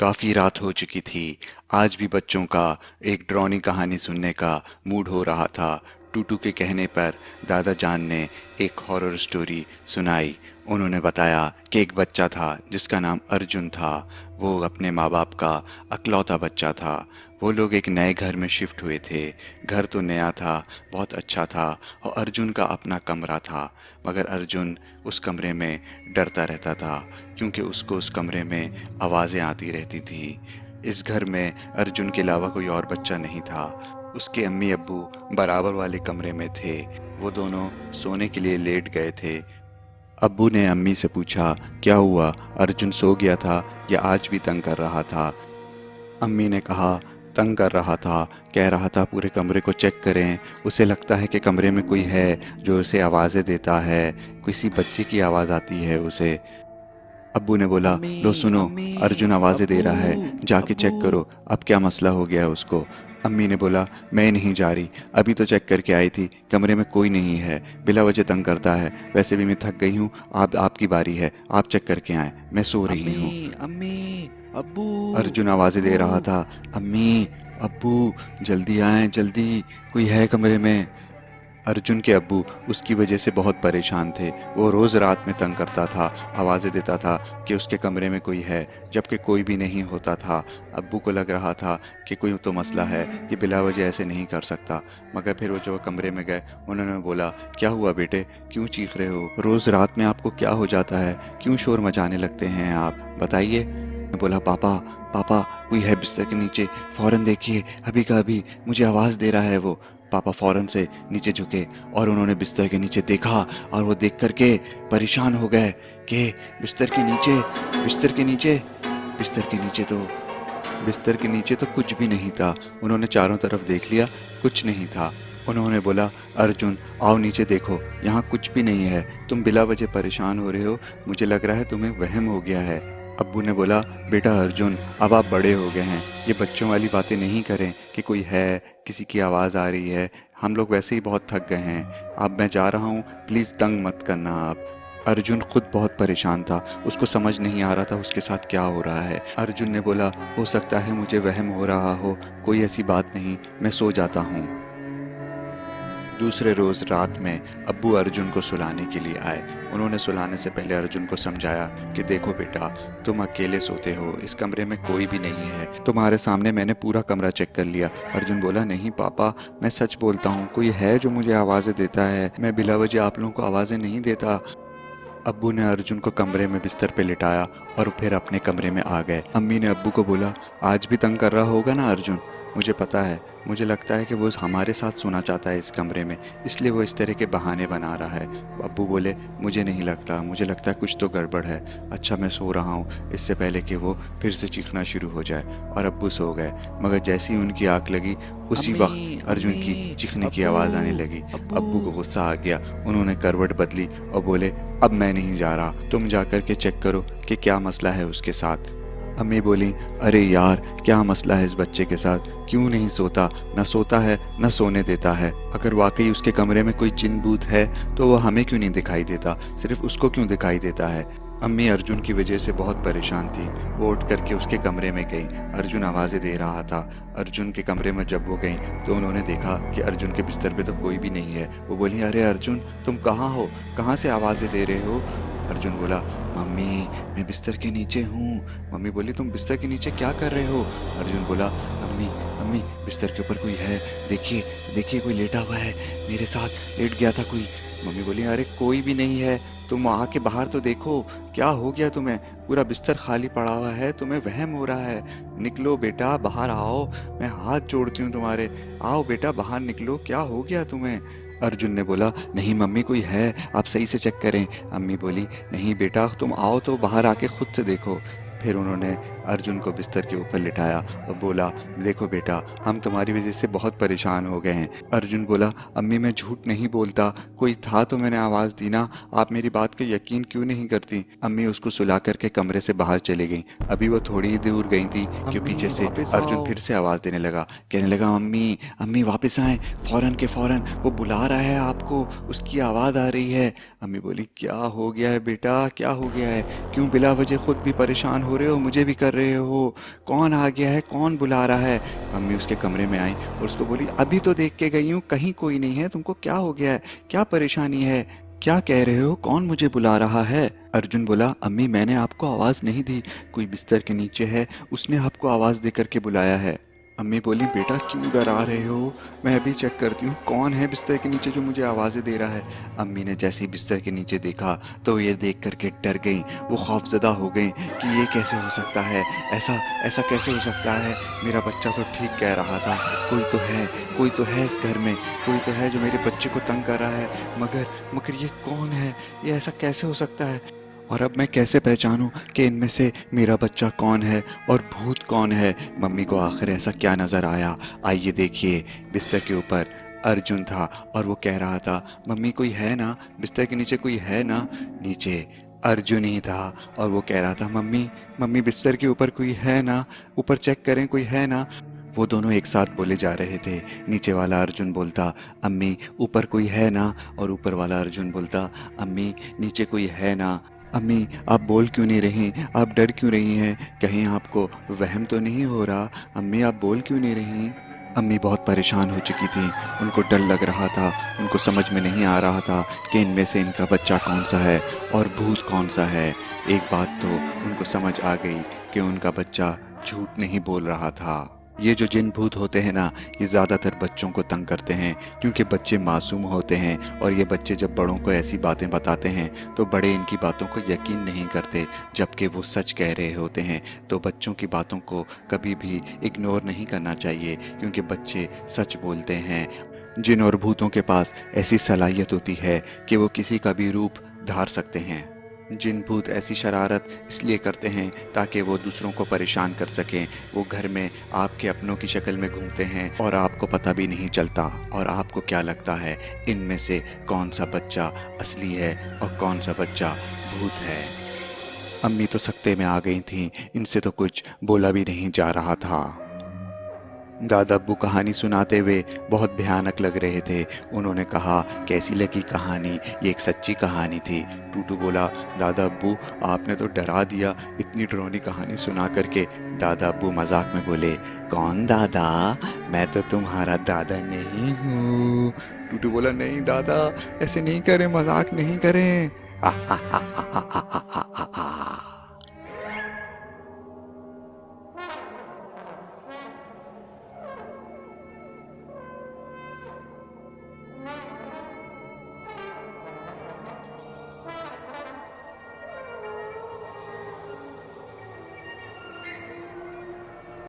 काफ़ी रात हो चुकी थी। आज भी बच्चों का एक डरावनी कहानी सुनने का मूड हो रहा था। टूटू के कहने पर दादा जान ने एक हॉरर स्टोरी सुनाई। उन्होंने बताया कि एक बच्चा था जिसका नाम अर्जुन था। वो अपने माँ बाप का अकलौता बच्चा था। वो लोग एक नए घर में शिफ्ट हुए थे। घर तो नया था, बहुत अच्छा था और अर्जुन का अपना कमरा था। मगर अर्जुन उस कमरे में डरता रहता था क्योंकि उसको उस कमरे में आवाज़ें आती रहती थी। इस घर में अर्जुन के अलावा कोई और बच्चा नहीं था। उसके अम्मी अब्बू बराबर वाले कमरे में थे। वो दोनों सोने के लिए लेट गए थे। अब्बू ने अम्मी से पूछा, क्या हुआ? अर्जुन सो गया था या आज भी तंग कर रहा था? अम्मी ने कहा, तंग कर रहा था, कह रहा था पूरे कमरे को चेक करें, उसे लगता है कि कमरे में कोई है जो उसे आवाज़ें देता है, किसी बच्चे की आवाज़ आती है उसे। अब्बू ने बोला, अम्मी लो सुनो, अम्मी अर्जुन आवाज़ें दे अब्बू रहा है, जाके अब्बू। चेक करो, अब क्या मसला हो गया है उसको। अम्मी ने बोला, मैं नहीं जा रही, अभी तो चेक करके आई थी, कमरे में कोई नहीं है, बिला वजह तंग करता है, वैसे भी मैं थक गई हूँ, आप आपकी बारी है, आप चेक करके आएँ, मैं सो रही अम्मी हूँ। अम्मी अब्बू अर्जुन आवाज़ें अब्बू। दे रहा था, अम्मी, अब्बू, जल्दी आएं, जल्दी, कोई है कमरे में। अर्जुन के अब्बू उसकी वजह से बहुत परेशान थे। वो रोज़ रात में तंग करता था, आवाज़ें देता था कि उसके कमरे में कोई है, जबकि कोई भी नहीं होता था। अब्बू को लग रहा था कि कोई तो मसला है, कि बिला वजह ऐसे नहीं कर सकता। मगर फिर वो जो कमरे में गए, उन्होंने बोला, क्या हुआ बेटे, क्यों चीख रहे हो? रोज़ रात में आपको क्या हो जाता है? क्यों शोर मचाने लगते हैं आप? बताइए। बोला, पापा, पापा, कोई है बिस्तर के नीचे, फ़ौरन देखिए, अभी का अभी मुझे आवाज़ दे रहा है वो। पापा फ़ौरन से नीचे झुके और उन्होंने बिस्तर के नीचे देखा और वो देख कर के परेशान हो गए कि बिस्तर के नीचे, बिस्तर के नीचे, बिस्तर के नीचे तो बिस्तर के नीचे तो कुछ भी नहीं था। उन्होंने चारों तरफ देख लिया, कुछ नहीं था। उन्होंने बोला, अर्जुन, आओ नीचे देखो, यहाँ कुछ भी नहीं है, तुम बिला वजह परेशान हो रहे हो, मुझे लग रहा है तुम्हें वहम हो गया है। अब्बू ने बोला, बेटा अर्जुन, अब आप बड़े हो गए हैं, ये बच्चों वाली बातें नहीं करें कि कोई है, किसी की आवाज़ आ रही है, हम लोग वैसे ही बहुत थक गए हैं, अब मैं जा रहा हूँ, प्लीज़ तंग मत करना आप। अर्जुन खुद बहुत परेशान था, उसको समझ नहीं आ रहा था उसके साथ क्या हो रहा है। अर्जुन ने बोला, हो सकता है मुझे वहम हो रहा हो, कोई ऐसी बात नहीं, मैं सो जाता हूँ। दूसरे रोज़ रात में अब्बू अर्जुन को सुलाने के लिए आए। उन्होंने सुलाने से पहले अर्जुन को समझाया कि देखो बेटा, तुम अकेले सोते हो, इस कमरे में कोई भी नहीं है, तुम्हारे सामने मैंने पूरा कमरा चेक कर लिया। अर्जुन बोला, नहीं पापा, मैं सच बोलता हूँ, कोई है जो मुझे आवाज़ें देता है, मैं बिला वजह आप लोगों को आवाज़ें नहीं देता। अब्बू ने अर्जुन को कमरे में बिस्तर पे लिटाया और फिर अपने कमरे में आ गए। अम्मी ने अब्बू को बोला, आज भी तंग कर रहा होगा ना अर्जुन, मुझे पता है, मुझे लगता है कि वो हमारे साथ सोना चाहता है इस कमरे में, इसलिए वो इस तरह के बहाने बना रहा है। अब्बू बोले, मुझे नहीं लगता, मुझे लगता है कुछ तो गड़बड़ है, अच्छा मैं सो रहा हूँ, इससे पहले कि वो फिर से चीखना शुरू हो जाए। और अब्बू सो गए। मगर जैसे ही उनकी आँख लगी, उसी अम्मी वक्त अर्जुन अम्मी की चीखने की अब्बू आवाज़ आने लगी। अब्बू। अब्बू को गुस्सा आ गया, उन्होंने करवट बदली और बोले, अब मैं नहीं जा रहा, तुम जा कर के चेक करो कि क्या मसला है उसके साथ। अम्मी बोली, अरे यार, क्या मसला है इस बच्चे के साथ, क्यों नहीं सोता, न सोता है न सोने देता है, अगर वाकई उसके कमरे में कोई जिन भूत है तो वो हमें क्यों नहीं दिखाई देता, सिर्फ उसको क्यों दिखाई देता है। अम्मी अर्जुन की वजह से बहुत परेशान थी। वो उठ करके उसके कमरे में गई। अर्जुन आवाज़ें दे रहा था। अर्जुन के कमरे में जब वो गई तो उन्होंने देखा कि अर्जुन के बिस्तर पे तो कोई भी नहीं है। वो बोली, अरे अर्जुन, तुम कहाँ हो, कहाँ से आवाज़ें दे रहे हो? अर्जुन बोला, मम्मी, मैं बिस्तर के नीचे हूँ। मम्मी बोली, तुम बिस्तर के नीचे क्या कर रहे हो? अर्जुन बोला, अम्मी, अम्मी, बिस्तर के ऊपर कोई है, देखिए, देखिए, कोई लेटा हुआ है, मेरे साथ लेट गया था कोई। मम्मी बोली, अरे कोई भी नहीं है, तुम आके बाहर तो देखो, क्या हो गया तुम्हें, पूरा बिस्तर खाली पड़ा हुआ है, तुम्हें वहम हो रहा है, निकलो बेटा, बाहर आओ, मैं हाथ जोड़ती हूँ तुम्हारे, आओ बेटा बाहर निकलो, क्या हो गया तुम्हें? अर्जुन ने बोला, नहीं मम्मी, कोई है, आप सही से चेक करें। अम्मी बोली, नहीं बेटा, तुम आओ तो बाहर आके खुद से देखो। फिर उन्होंने अर्जुन को बिस्तर के ऊपर लिटाया और बोला, देखो बेटा, हम तुम्हारी वजह से बहुत परेशान हो गए हैं। अर्जुन बोला, अम्मी मैं झूठ नहीं बोलता, कोई था तो मैंने आवाज़ दी ना, आप मेरी बात का यकीन क्यों नहीं करती? अम्मी उसको सुला करके कमरे से बाहर चली गई। अभी वो थोड़ी ही दूर गई थी कि अम्मी पीछे से वापस अर्जुन आओ। फिर से आवाज़ देने लगा, कहने लगा, अम्मी, अम्मी वापस आए, फ़ौरन के फ़ौरन, वो बुला रहा है आपको, उसकी आवाज़ आ रही है। अम्मी बोली, क्या हो गया है बेटा, क्या हो गया है, क्यों बिला वजह खुद भी परेशान हो रहे हो, मुझे भी कर कर रहे हो? कौन आ गया है? कौन बुला रहा है? अम्मी उसके कमरे में आई और उसको बोली, अभी तो देख के गई हूँ, कहीं कोई नहीं है। तुमको क्या हो गया है? क्या परेशानी है? क्या कह रहे हो? कौन मुझे बुला रहा है? अर्जुन बोला, अम्मी मैंने आपको आवाज़ नहीं दी, कोई बिस्तर के नीचे है, उसने आपको आवाज़ दे करके बुलाया है। अम्मी बोली, बेटा क्यों डरा रहे हो? मैं अभी चेक करती हूँ कौन है बिस्तर के नीचे जो मुझे आवाज़ें दे रहा है। अम्मी ने जैसे ही बिस्तर के नीचे देखा तो ये देख करके डर गई। वो खौफजदा हो गई कि ये कैसे हो सकता है, ऐसा ऐसा कैसे हो सकता है? मेरा बच्चा तो ठीक कह रहा था, कोई तो है, कोई तो है इस घर में, कोई तो है जो मेरे बच्चे को तंग कर रहा है। मगर मगर ये कौन है? ये ऐसा कैसे हो सकता है? और अब मैं कैसे पहचानूं कि इनमें से मेरा बच्चा कौन है और भूत कौन है? मम्मी को आखिर ऐसा क्या नज़र आया? आइए देखिए, बिस्तर के ऊपर अर्जुन था और वो कह रहा था, मम्मी कोई है ना? बिस्तर के नीचे कोई है ना? नीचे अर्जुन ही था और वो कह रहा था, मम्मी मम्मी बिस्तर के ऊपर कोई है ना? ऊपर चेक करें, कोई है ना? वो दोनों एक साथ बोले जा रहे थे। नीचे वाला अर्जुन बोलता, अम्मी ऊपर कोई है ना? और ऊपर वाला अर्जुन बोलता, अम्मी नीचे कोई है ना? अम्मी आप बोल क्यों नहीं रही? आप डर क्यों रही हैं? कहीं आपको वहम तो नहीं हो रहा? अम्मी आप बोल क्यों नहीं रही? अम्मी बहुत परेशान हो चुकी थी, उनको डर लग रहा था, उनको समझ में नहीं आ रहा था कि इनमें से इनका बच्चा कौन सा है और भूत कौन सा है। एक बात तो उनको समझ आ गई कि उनका बच्चा झूठ नहीं बोल रहा था। ये जो जिन भूत होते हैं ना, ये ज़्यादातर बच्चों को तंग करते हैं क्योंकि बच्चे मासूम होते हैं और ये बच्चे जब बड़ों को ऐसी बातें बताते हैं तो बड़े इनकी बातों को यकीन नहीं करते, जबकि वो सच कह रहे होते हैं। तो बच्चों की बातों को कभी भी इग्नोर नहीं करना चाहिए क्योंकि बच्चे सच बोलते हैं। जिन और भूतों के पास ऐसी सलाहियत होती है कि वो किसी का भी रूप धार सकते हैं। जिन भूत ऐसी शरारत इसलिए करते हैं ताकि वो दूसरों को परेशान कर सकें। वो घर में आपके अपनों की शक्ल में घूमते हैं और आपको पता भी नहीं चलता। और आपको क्या लगता है इनमें से कौन सा बच्चा असली है और कौन सा बच्चा भूत है? अम्मी तो सकते में आ गई थीं, इनसे तो कुछ बोला भी नहीं जा रहा था। दादा अब्बू कहानी सुनाते हुए बहुत भयानक लग रहे थे। उन्होंने कहा, कैसी लगी कहानी? ये एक सच्ची कहानी थी। टूटू बोला, दादा अब्बू आपने तो डरा दिया इतनी डरावनी कहानी सुना करके। दादा अब्बू मजाक में बोले, कौन दादा? मैं तो तुम्हारा दादा नहीं हूँ। टूटू बोला, नहीं दादा ऐसे नहीं करें, मजाक नहीं करें।